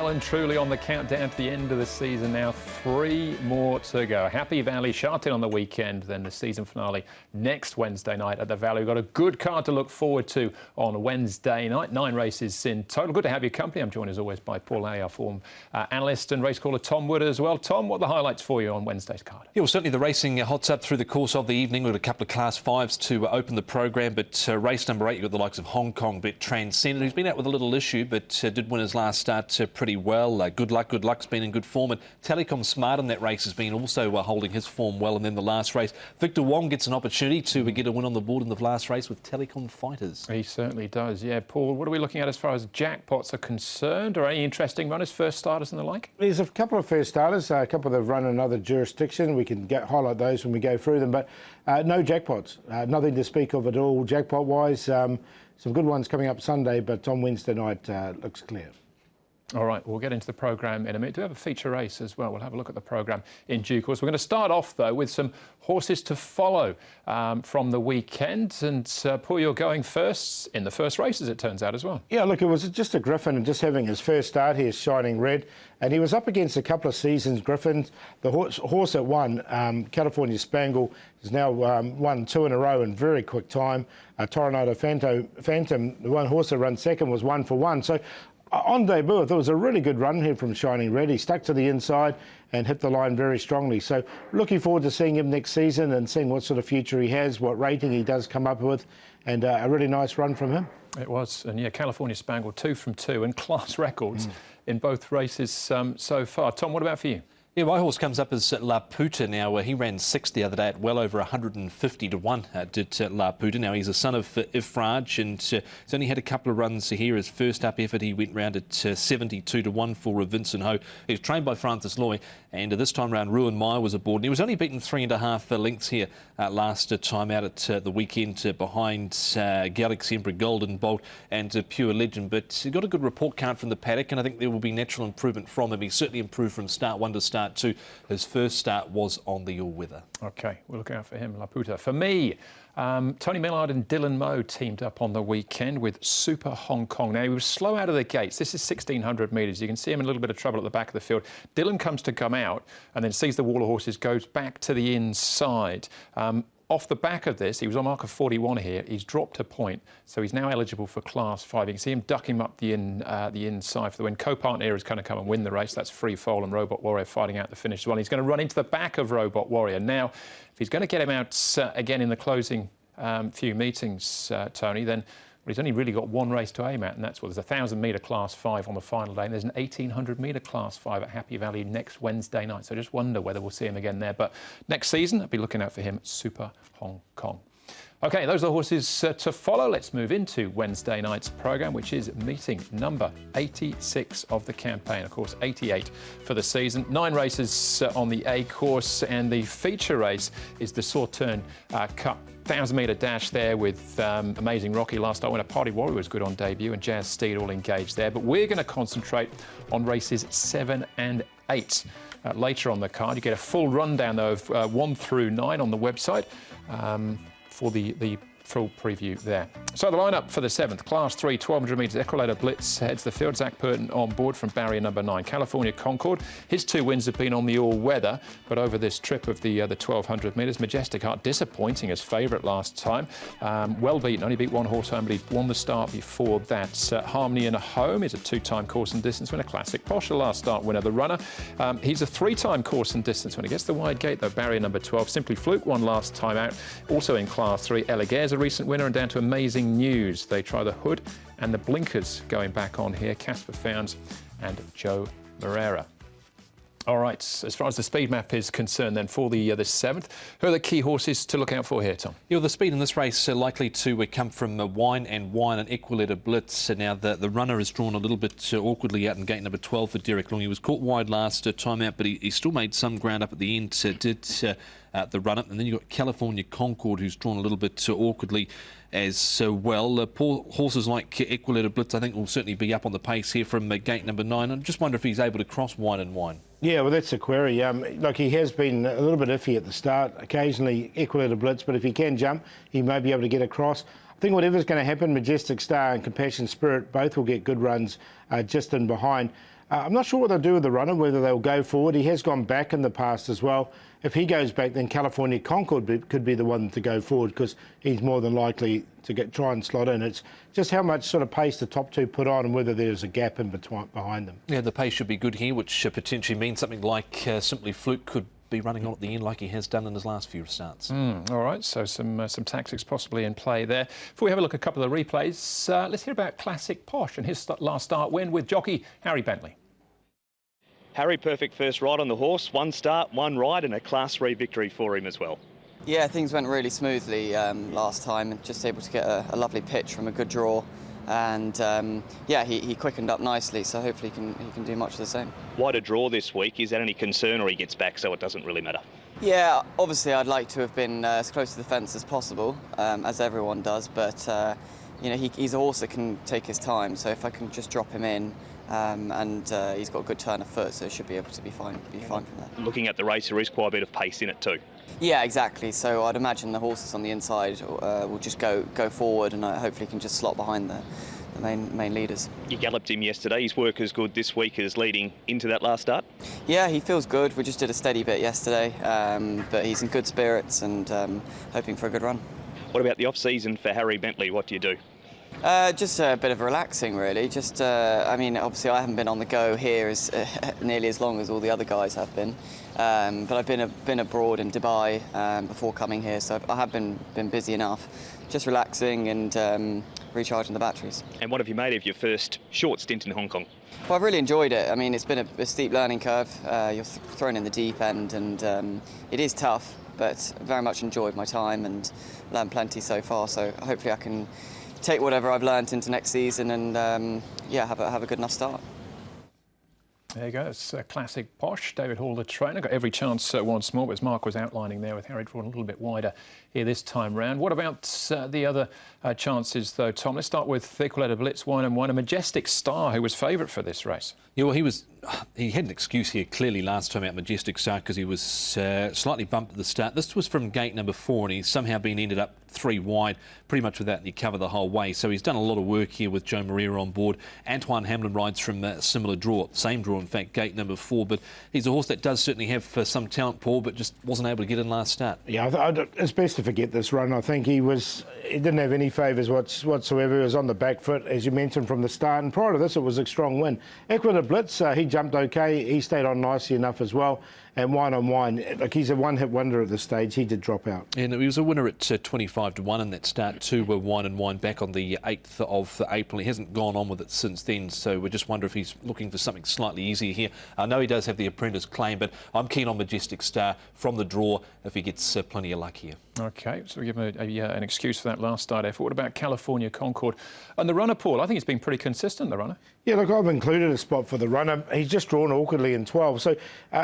well and truly on the countdown to the end of the season now. 3 more to go. Happy Valley Shartin on the weekend, then the season finale next Wednesday night at the Valley. We've got a good card to look forward to on Wednesday night. 9 races in total. Good to have your company. I'm joined as always by Paul Alley, our form analyst, and race caller Tom Wood as well. Tom, what are the highlights for you on Wednesday's card? Yeah, well, certainly the racing hots up through the course of the evening. We've got a couple of Class 5s to open the program, but race number 8, you've got the likes of Hong Kong Bet Transcendent, who's been out with a little issue, but did win his last start pretty well. Good Luck's been in good form, and Telecom Smart in that race has been also holding his form well. And then the last race, Victor Wong gets an opportunity to get a win on the board in the last race with Telecom Fighters. He certainly does, yeah. Paul, what are we looking at as far as jackpots are concerned, or any interesting runners, first starters and the like? There's a couple of first starters, a couple that have run in another jurisdiction. We can highlight those when we go through them, but no jackpots, nothing to speak of at all jackpot-wise. Some good ones coming up Sunday, but on Wednesday night looks clear. All right, we'll get into the programme in a minute. We do have a feature race as well. We'll have a look at the programme in due course. We're going to start off, though, with some horses to follow from the weekend. And Paul, you're going first in the first race, as it turns out, as well. Yeah, look, it was just a Griffin and just having his first start here, Shining Red. And he was up against a couple of seasons Griffins. The horse that won, California Spangle, has now won 2 in a row in very quick time. Tornado Phantom, the one horse that ran second, was 1 for 1. So on debut, there was a really good run here from Shining Red. He stuck to the inside and hit the line very strongly. So looking forward to seeing him next season and seeing what sort of future he has, what rating he does come up with, and a really nice run from him. It was, and yeah, California Spangle, 2 from 2, and class records in both races so far. Tom, what about for you? Yeah, my horse comes up as La Puta now. He ran 6th the other day at well over 150 to 1, did La Puta. Now, he's a son of Ifraj, and he's only had a couple of runs here. His first up effort, he went round at 72 to 1 for Vincent Ho. He was trained by Francis Loy, and this time round, Ruin Meyer was aboard. And he was only beaten 3.5 lengths here last time out at the weekend behind Galaxy Emperor, Golden Bolt and Pure Legend. But he got a good report card from the paddock, and I think there will be natural improvement from him. He certainly improved from start 1 to start 2. His first start was on the all-weather. OK, we'll look out for him, La Puta. For me, Tony Millard and Dylan Moe teamed up on the weekend with Super Hong Kong. Now, he was slow out of the gates. This is 1,600 metres. You can see him in a little bit of trouble at the back of the field. Dylan comes to come out and then sees the wall of horses, goes back to the inside. Off the back of this, he was on mark of 41 here. He's dropped a point, so he's now eligible for Class 5. You can see him ducking up the inside for the win. Co-partner is going to come and win the race. That's Free Fall and Robot Warrior fighting out the finish as well. He's going to run into the back of Robot Warrior. Now, if he's going to get him out again in the closing few meetings, Tony, then he's only really got 1 race to aim at, and that's what there's a 1,000-metre Class 5 on the final day, and there's an 1,800-metre Class 5 at Happy Valley next Wednesday night. So I just wonder whether we'll see him again there. But next season, I'll be looking out for him, Super Hong Kong. OK, those are the horses to follow. Let's move into Wednesday night's programme, which is meeting number 86 of the campaign. Of course, 88 for the season. 9 races on the A course, and the feature race is the Sauterne Cup. 1,000-metre dash there with Amazing Rocky last night when a Party Warrior was good on debut, and Jazz Steed all engaged there. But we're going to concentrate on races 7 and 8. Later on the card, you get a full rundown, though, of 1 through 9 on the website for the full preview there. So the lineup for the 7th, Class 3, 1,200 metres, Equalator Blitz heads the field. Zach Burton on board from barrier number 9. California Concord, his 2 wins have been on the all-weather, but over this trip of the 1,200 metres, Majestic Heart disappointing as favourite last time. Well beaten, only beat 1 horse home, but he won the start before that. Harmony in a Home is a 2-time course and distance winner. Classic Posh, the last start winner. The runner, he's a 3-time course and distance winner. Gets the wide gate, though, barrier number 12. Simply Fluke won last time out. Also in Class 3, Elegair's a recent winner, and down to Amazing News. They try the hood and the blinkers going back on here. Casper Founds and Joe Moreira. All right, as far as the speed map is concerned then for the 7th, who are the key horses to look out for here, Tom? Yeah, well, the speed in this race likely to come from Wine and Equalator Blitz. Now, the runner is drawn a little bit awkwardly out in gate number 12 for Derek Long. He was caught wide last time out, but he still made some ground up at the end, did the run-up. And then you've got California Concord, who's drawn a little bit awkwardly as well. Poor horses like Equalator Blitz, I think, will certainly be up on the pace here from gate number 9. I just wonder if he's able to cross Wine and Wine. Yeah, well, that's the query. Look, he has been a little bit iffy at the start, occasionally Equalator Blitz, but if he can jump, he may be able to get across. I think whatever's going to happen, Majestic Star and Compassion Spirit both will get good runs just in behind. I'm not sure what they'll do with the runner, whether they'll go forward. He has gone back in the past as well. If he goes back, then California Concord could be the one to go forward because he's more than likely to try and slot in. It's just how much sort of pace the top two put on and whether there's a gap in between behind them. Yeah, the pace should be good here, which potentially means something like Simply Fluke could be running on at the end like he has done in his last few starts. All right, so some tactics possibly in play there. Before we have a look at a couple of the replays, let's hear about Classic Posh and his last start win with jockey Harry Bentley. Harry, perfect first ride on the horse, one start, one ride and a Class 3 victory for him as well. Yeah, things went really smoothly last time, and just able to get a lovely pitch from a good draw. And yeah, he quickened up nicely, so hopefully he can do much of the same. Wider draw this week, is that any concern, or he gets back so it doesn't really matter? Yeah, obviously I'd like to have been as close to the fence as possible, as everyone does, but you know, he's a horse that can take his time, so if I can just drop him in, and he's got a good turn of foot, so he should be able to be fine from that. Looking at the race, there is quite a bit of pace in it too. Yeah, exactly. So I'd imagine the horses on the inside will just go forward, and hopefully can just slot behind the main leaders. You galloped him yesterday. His work is good this week as leading into that last start. Yeah, he feels good. We just did a steady bit yesterday, but he's in good spirits and hoping for a good run. What about the off-season for Harry Bentley? What do you do? Just a bit of relaxing, really. Just, I mean, obviously I haven't been on the go here nearly as long as all the other guys have been, but I've been abroad in Dubai before coming here, so I have been busy enough. Just relaxing and recharging the batteries. And what have you made of your first short stint in Hong Kong? Well, I've really enjoyed it. I mean, it's been a steep learning curve. You're thrown in the deep end, and it is tough, but very much enjoyed my time and learned plenty so far. So hopefully I can take whatever I've learned into next season and yeah, have a good enough start. There you go, it's Classic Posh. David Hall, the trainer, got every chance once more, but as Mark was outlining there with Harry drawn a little bit wider here this time round. What about the other chances though, Tom? Let's start with Equal Blitz, 1 and 1, a Majestic Star who was favourite for this race. Yeah, well, he had an excuse here clearly last time out, Majestic Star, because he was slightly bumped at the start. This was from gate number 4, and he's somehow been ended up 3 wide, pretty much without any cover the whole way. So he's done a lot of work here with Joe Maria on board. Antoine Hamlin rides from a similar draw, same draw, in fact, gate number 4. But he's a horse that does certainly have some talent, Paul, but just wasn't able to get in last start. Yeah, it's best to forget this run. I think he didn't have any favours whatsoever. He was on the back foot, as you mentioned, from the start. And prior to this, it was a strong win. Equal Blitz, he jumped okay. He stayed on nicely enough as well. And Wine on Wine, like he's a one-hit wonder at this stage. He did drop out. And he was a winner at 25 to 1 in that start too, with Wine and Wine back on the 8th of April. He hasn't gone on with it since then, so we just wonder if he's looking for something slightly easier here. I know he does have the Apprentice claim, but I'm keen on Majestic Star from the draw if he gets plenty of luck here. OK, so we give him an excuse for that last start effort. What about California Concord? And the runner, Paul, I think he's been pretty consistent, the runner. Yeah, look, I've included a spot for the runner. He's just drawn awkwardly in 12. So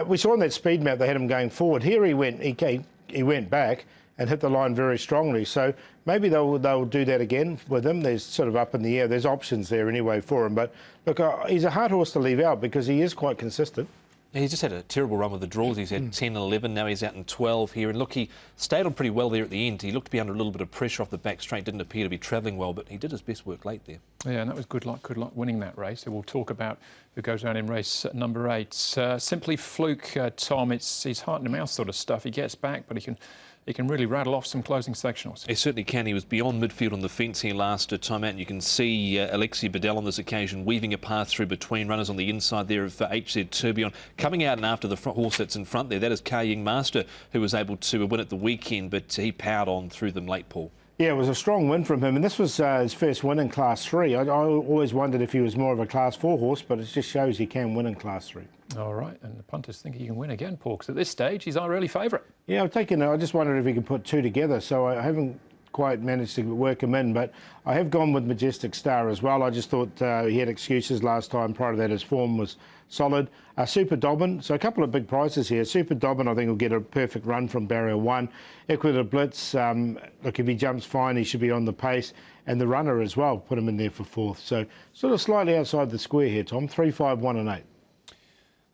we saw on that speed map they had him going forward. Here he went back and hit the line very strongly. So maybe they'll do that again with him. There's sort of up in the air. There's options there anyway for him. But look, he's a hard horse to leave out because he is quite consistent. He's just had a terrible run with the draws. He's had 10 and 11, now he's out in 12 here. And look, he stayed on pretty well there at the end. He looked to be under a little bit of pressure off the back straight, didn't appear to be travelling well, but he did his best work late there. Yeah, and that was good luck winning that race. So we'll talk about who goes around in race number 8. Simply Fluke, Tom, it's heart and mouth sort of stuff. He gets back, but he can really rattle off some closing sectionals. He certainly can. He was beyond midfield on the fence here last time out, and you can see Alexi Bedell on this occasion weaving a path through between runners on the inside there of HZ Tourbillon. Coming out and after the horse that's in front there, that is Car Ying Master, who was able to win at the weekend, but he powered on through them late, Paul. Yeah, it was a strong win from him, and this was his first win in Class 3. I always wondered if he was more of a Class 4 horse, but it just shows he can win in Class 3. All right, and the punters think he can win again, Paul, because at this stage he's our early favourite. Yeah, I just wondered if he could put 2 together, so I haven't quite managed to work him in, but I have gone with Majestic Star as well. I just thought he had excuses last time. Prior to that, his form was solid. Super Dobbin, so a couple of big prizes here. Super Dobbin, I think, will get a perfect run from barrier 1. Equal Blitz, look, if he jumps fine, he should be on the pace. And the runner as well, put him in there for 4th. So sort of slightly outside the square here, Tom. 3, 5, 1 and 8.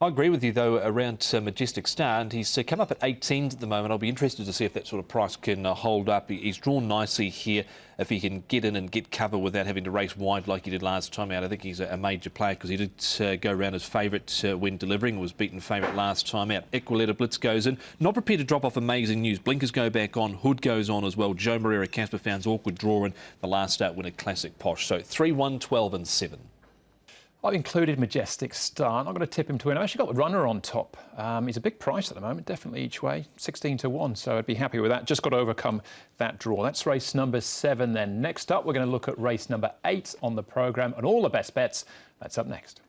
I agree with you, though, around Majestic Star, and he's come up at 18s at the moment. I'll be interested to see if that sort of price can hold up. He's drawn nicely here. If he can get in and get cover without having to race wide like he did last time out, I think he's a major player, because he did go around as favourite when delivering, was beaten favourite last time out. Equaleta Blitz goes in. Not prepared to drop off amazing news. Blinkers go back on. Hood goes on as well. Joe Moreira, Casper Found's awkward draw in the last start winner, Classic Posh. So 3, 1, 12 and 7. I've included Majestic Star. I'm not going to tip him to win. I've actually got the runner on top. He's a big price at the moment, definitely each way, 16 to 1. So I'd be happy with that. Just got to overcome that draw. That's race number 7 then. Next up, we're going to look at race number 8 on the programme and all the best bets. That's up next.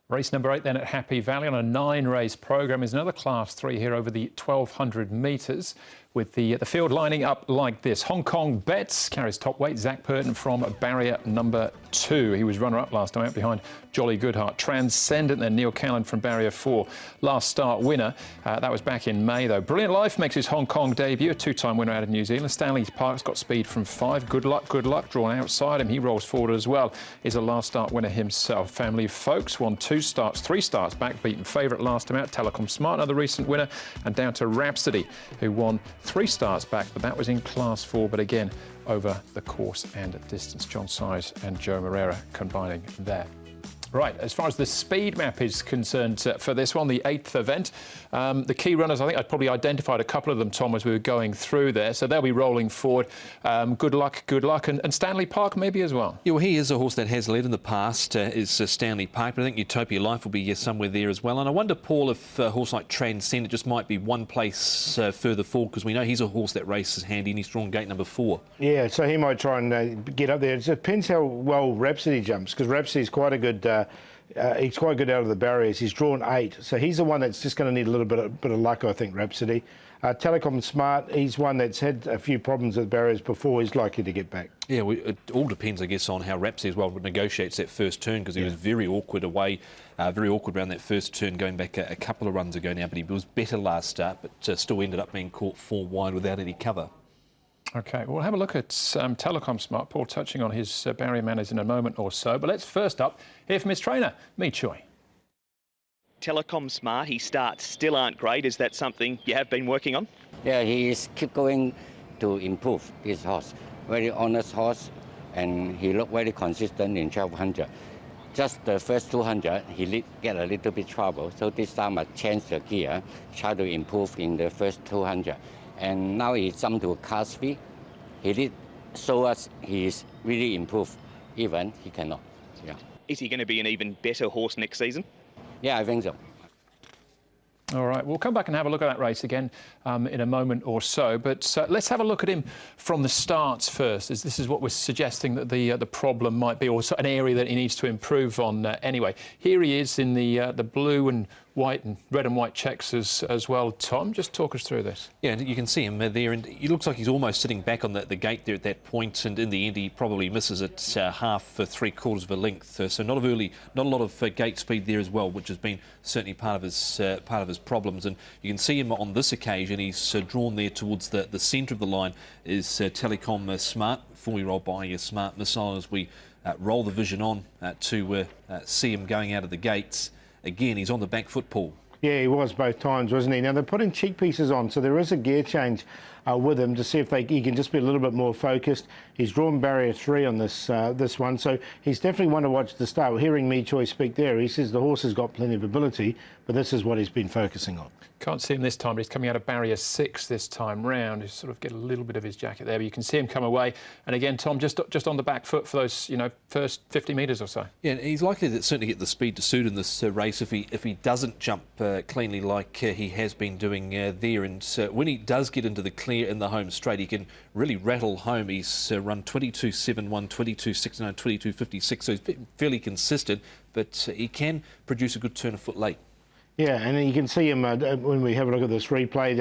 Race number 8 then at Happy Valley on a 9-race programme is another Class 3 here over the 1,200 metres, with the field lining up like this. Hong Kong Bets carries top weight. Zach Purton from barrier number 2. He was runner-up last time out behind Jolly Goodheart. Transcendent then, Neil Callan from barrier 4. Last start winner. That was back in May though. Brilliant Life makes his Hong Kong debut. A 2-time winner out of New Zealand. Stanley Park's got speed from 5. Good luck, drawn outside him. He rolls forward as well. Is a last start winner himself. Family Folks won 2 starts, 3 starts back, beaten favourite last time out. Telecom Smart, another recent winner. And down to Rhapsody, who won 3 starts back, but that was in Class 4, but again over the course and distance. John Size and Joe Moreira combining there. Right, as far as the speed map is concerned for this one, the 8th event, the key runners, I think I'd probably identified a couple of them, Tom, as we were going through there. So they'll be rolling forward. Good luck. And Stanley Park maybe as well. Yeah, well, he is a horse that has led in the past, is Stanley Park, but I think Utopia Life will be somewhere there as well. And I wonder, Paul, if a horse like Transcendent just might be one place further forward, because we know he's a horse that races handy and he's drawn gate number 4. Yeah, so he might try and get up there. It depends how well Rhapsody jumps, because Rhapsody's quite a good... he's quite good out of the barriers. He's drawn 8, so he's the one that's just going to need a little bit of luck, I think, Rhapsody. Telecom Smart, he's one that's had a few problems with barriers before. He's likely to get back. Yeah, it all depends, I guess, on how Rhapsody as well negotiates that first turn, because he was very awkward away, very awkward around that first turn going back a couple of runs ago now, but he was better last start, but still ended up being caught 4 wide without any cover. OK, we'll have a look at Telecom Smart. Paul touching on his barrier manners in a moment or so. But let's first up hear from his trainer, Mi Choi. Telecom Smart, his starts still aren't great. Is that something you have been working on? Yeah, he is keep going to improve his horse. Very honest horse, and he looked very consistent in 1200. Just the first 200, he get a little bit trouble. So this time I changed the gear, try to improve in the first 200. And now he jumped to Class 3. He did show us he's really improved. Even he cannot. Yeah. Is he going to be an even better horse next season? Yeah, I think so. All right, we'll come back and have a look at that race again in a moment or so. But let's have a look at him from the starts first, as this is what we're suggesting that the problem might be, or an area that he needs to improve on anyway. Here he is in the blue and white and red and white checks as well. Tom, just talk us through this. Yeah, you can see him there, and he looks like he's almost sitting back on the gate there at that point, and in the end he probably misses it half for 3/4 of a length. So not a lot of gate speed there as well, which has been certainly part of his problems. And you can see him on this occasion. He's drawn there towards the centre of the line is Telecom Smart, before we roll by Smart Missile as we roll the vision on to see him going out of the gates. Again, he's on the back foot, Paul. Yeah, he was both times, wasn't he? Now, they're putting cheek pieces on, so there is a gear change with him to see if he can just be a little bit more focused. He's drawn barrier 3 on this one, so he's definitely one to watch the start. Hearing Mi Choi speak there, he says the horse has got plenty of ability, but this is what he's been focusing on. Can't see him this time, but he's coming out of barrier 6 this time round. You sort of get a little bit of his jacket there, but you can see him come away. And again, Tom, just on the back foot for those, first 50 metres or so. Yeah, he's likely to certainly get the speed to suit in this race if he doesn't jump cleanly like he has been doing there. And when he does get into the clear in the home straight, he can really rattle home. He's run 22.71, 22.69, 22.56, so he's fairly consistent, but he can produce a good turn of foot late. Yeah, and you can see him when we have a look at this replay,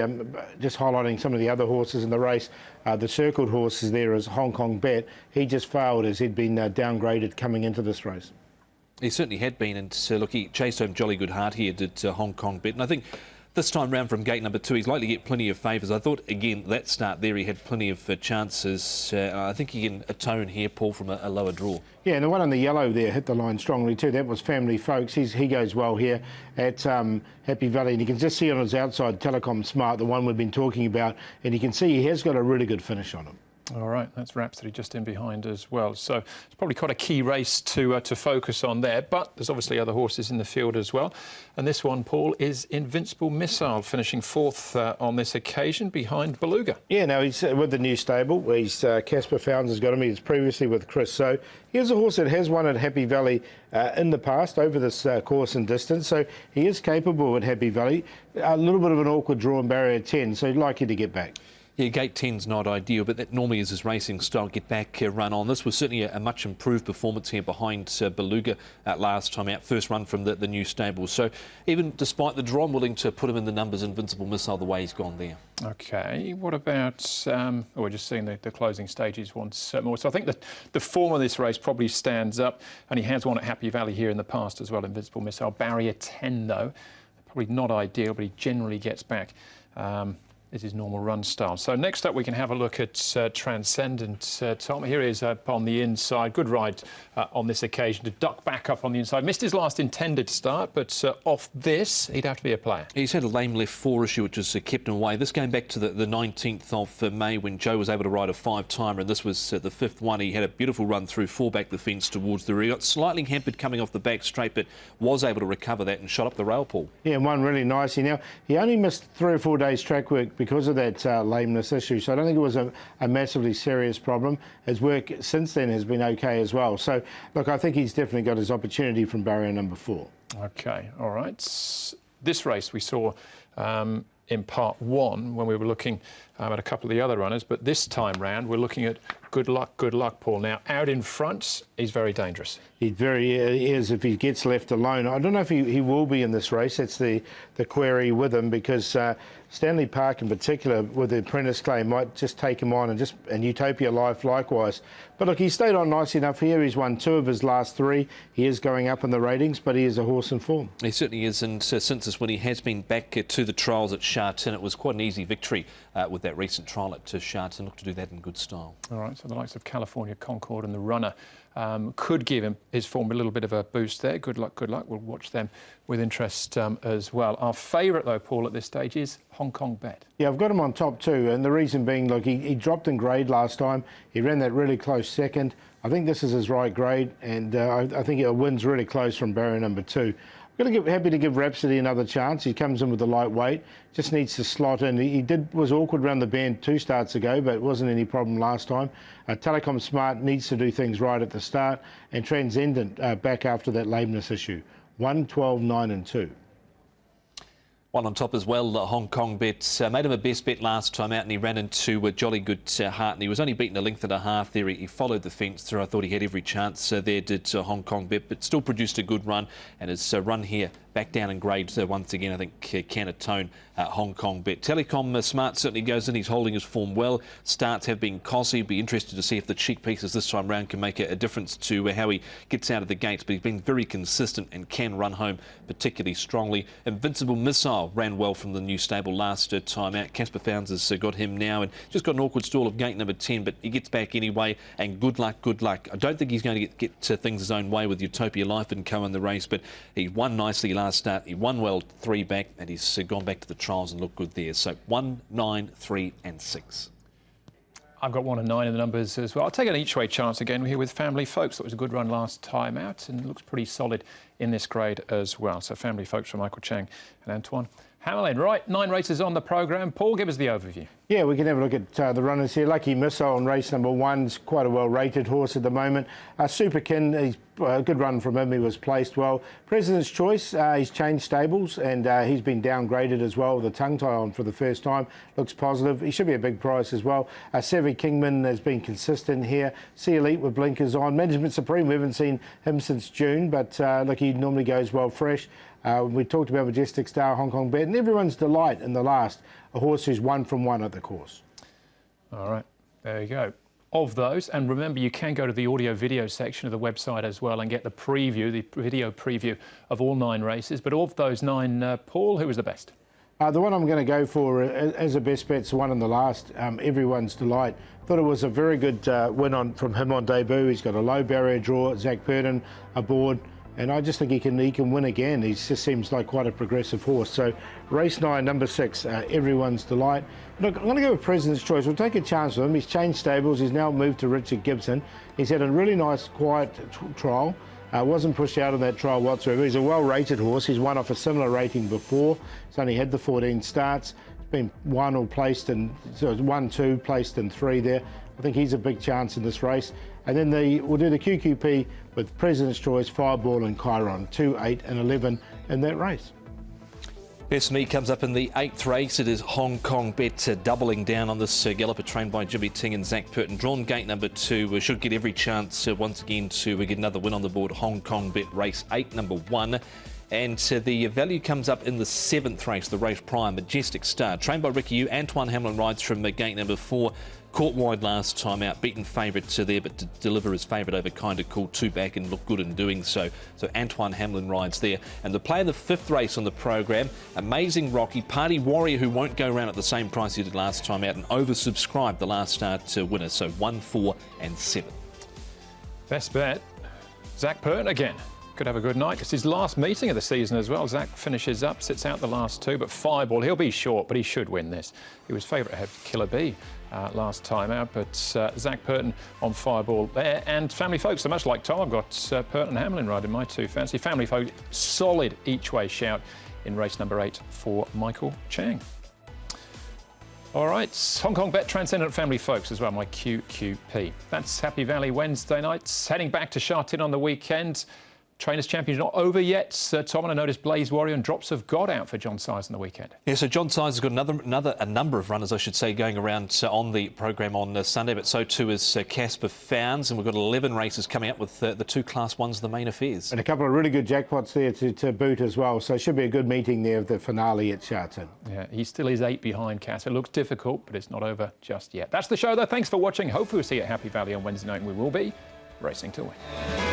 just highlighting some of the other horses in the race. The circled horses there is Hong Kong Bet. He just failed as he'd been downgraded coming into this race. He certainly had been, and look, he chased home Jolly Goodheart here, did Hong Kong Bet, and I think This time round from gate number 2, he's likely to get plenty of favours. I thought, again, that start there, he had plenty of chances. I think he can atone here, Paul, from a lower draw. Yeah, and the one on the yellow there hit the line strongly too. That was Family Folks. He goes well here at Happy Valley. And you can just see on his outside, Telecom Smart, the one we've been talking about. And you can see he has got a really good finish on him. All right, that's Rhapsody just in behind as well. So it's probably quite a key race to focus on there. But there's obviously other horses in the field as well. And this one, Paul, is Invincible Missile, finishing 4th on this occasion behind Beluga. Yeah, no, he's with the new stable. He's Casper Founds has got him. He was previously with Chris. So here's a horse that has won at Happy Valley in the past over this course and distance. So he is capable at Happy Valley. A little bit of an awkward draw in barrier 10, so he'd like you to get back. Yeah, gate 10's not ideal, but that normally is his racing style. Get back, run on. This was certainly a much improved performance here behind Beluga last time out. First run from the new stable. So even despite the draw, I'm willing to put him in the numbers. Invincible Missile, the way he's gone there. OK, what about... we're just seeing the closing stages once more. So I think that the form of this race probably stands up, and he has won at Happy Valley here in the past as well, Invincible Missile. Barrier 10, though, probably not ideal, but he generally gets back. This is normal run style. So next up we can have a look at Transcendent. Tom, here he is up on the inside. Good ride on this occasion to duck back up on the inside. Missed his last intended start, but off this, he'd have to be a player. He's had a lame left 4 issue, which has kept him away. This going back to the 19th of May when Joe was able to ride a 5-timer, and this was the 5th one. He had a beautiful run through 4 back the fence towards the rear. Got slightly hampered coming off the back straight, but was able to recover that and shot up the rail, Paul. Yeah, and won really nicely. Now, he only missed 3 or 4 days track work because of that lameness issue, so I don't think it was a massively serious problem. His work since then has been okay as well. So, look, I think he's definitely got his opportunity from barrier number 4. OK, all right. This race we saw in part 1 when we were looking at a couple of the other runners, but this time round we're looking at good luck, Paul. Now, out in front, he's very dangerous. He is if he gets left alone. I don't know if he will be in this race. That's the query with him, because Stanley Park in particular, with the apprentice claim, might just take him on, and Utopia Life likewise. But look, he stayed on nicely enough here. He's won 2 of his last 3. He is going up in the ratings, but he is a horse in form. He certainly is, and since this when he has been back to the trials at Sharton, it was quite an easy victory with that recent trial at Sharton. Look to do that in good style. All right, so the likes of California Concord and the runner could give him his form a little bit of a boost there. Good luck. We'll watch them with interest as well. Our favourite, though, Paul, at this stage is Hong Kong Bet. Yeah, I've got him on top too, and the reason being, look, he dropped in grade last time. He ran that really close second. I think this is his right grade, and I think it wins really close from barrier number 2. I'm going to happy to give Rhapsody another chance. He comes in with the lightweight, just needs to slot in. He was awkward around the bend 2 starts ago, but it wasn't any problem last time. Telecom Smart needs to do things right at the start, and Transcendent back after that lameness issue. 1, 12, 9 and 2. One on top as well, Hong Kong Bet. Made him a best bet last time out, and he ran into a Jolly Good Heart, and he was only beaten a length and a half there. He followed the fence through. I thought he had every chance there, did Hong Kong Bet, but still produced a good run, and his run here back down in grade once again, I think can atone Hong Kong Bet. Telecom Smart certainly goes in. He's holding his form well. Starts have been costly. Be interested to see if the cheek pieces this time round can make a difference to how he gets out of the gates, but he's been very consistent and can run home particularly strongly. Invincible Missile ran well from the new stable last time out. Casper Founds has got him now, and just got an awkward stall of gate number 10, but he gets back anyway, and good luck. I don't think he's going to get things his own way with Utopia Life and Co in the race, but he won nicely last start. He won well 3 back, and he's gone back to the trials and looked good there. So 1, 9, 3 and 6. I've got 1 and 9 in the numbers as well. I'll take an each-way chance again. We're here with Family Folks. That was a good run last time out, and looks pretty solid in this grade as well. So Family Folks from Michael Chang and Antoine Hammerlin. Right, 9 races on the programme. Paul, give us the overview. Yeah, we can have a look at the runners here. Lucky Missile in race number 1 is quite a well-rated horse at the moment. Superkin, he's a good run from him. He was placed well. President's Choice, he's changed stables, and he's been downgraded as well with a tongue tie on for the first time. Looks positive. He should be a big price as well. Savvy Kingman has been consistent here. Sea Elite with blinkers on. Management Supreme, we haven't seen him since June, but look, he normally goes well fresh. We talked about Majestic Star, Hong Kong Bet, and everyone's delight in the last, a horse who's 1 from 1 at the course. All right, there you go. Of those, and remember, you can go to the audio-video section of the website as well and get the preview, the video preview of all 9 races. But of those 9, Paul, who was the best? The one I'm going to go for as a best bet's the one in the last, Everyone's Delight. Thought it was a very good win from him on debut. He's got a low barrier draw. Zach Purton aboard, and I just think he can win again. He just seems like quite a progressive horse. So race 9, number 6, Everyone's Delight. Look, I'm going to go with President's Choice. We'll take a chance with him. He's changed stables. He's now moved to Richard Gibson. He's had a really nice, quiet trial. Wasn't pushed out of that trial whatsoever. He's a well-rated horse. He's won off a similar rating before. He's only had the 14 starts. He's been won or placed in, so it's 1, 2, placed in 3 there. I think he's a big chance in this race. And then we'll do the QQP with President's Choice, Fireball and Chiron, 2, 8 and 11 in that race. Best Me comes up in the 8th race. It is Hong Kong Bet doubling down on this galloper trained by Jimmy Ting and Zach Purton. Drawn gate number 2. We should get every chance once again to get another win on the board. Hong Kong Bet race 8, number 1. And the value comes up in the 7th race, the race prime, Majestic Star. Trained by Ricky Yu, Antoine Hamlin rides from gate number 4. Caught wide last time out, beaten favourite there, but to deliver his favourite over Kinda Cool 2 back and look good in doing so. So Antoine Hamlin rides there. And the play in the 5th race on the programme, Amazing Rocky, Party Warrior, who won't go around at the same price he did last time out, and oversubscribed the last start winner. So 1, 4 and 7. Best bet, Zach Purton again. Could have a good night. It's his last meeting of the season as well. Zach finishes up, sits out the last 2, but Fireball, he'll be short, but he should win this. He was favourite ahead of Killer B last time out, but Zach Purton on Fireball there. And Family Folks, so much like Tom, I've got Purton and Hamlin riding my 2 fancy. Family Folks, solid each way shout in race number 8 for Michael Chang. All right, Hong Kong Bet Transcendent Family Folks as well, my QQP. That's Happy Valley Wednesday nights. Heading back to Sha Tin on the weekend. Trainers' Championship not over yet. Tom, and I noticed Blaze Warrior and Drops of God out for John Size on the weekend. Yeah, so John Size has got a number of runners, I should say, going around on the programme on Sunday, but so too is Casper Founds, and we've got 11 races coming up with the 2 Class 1s, the main affairs. And a couple of really good jackpots there to boot as well, so it should be a good meeting there of the finale at Sha Tin. Yeah, he still is 8 behind Casper. It looks difficult, but it's not over just yet. That's the show, though. Thanks for watching. Hopefully we'll see you at Happy Valley on Wednesday night, and we will be racing to win.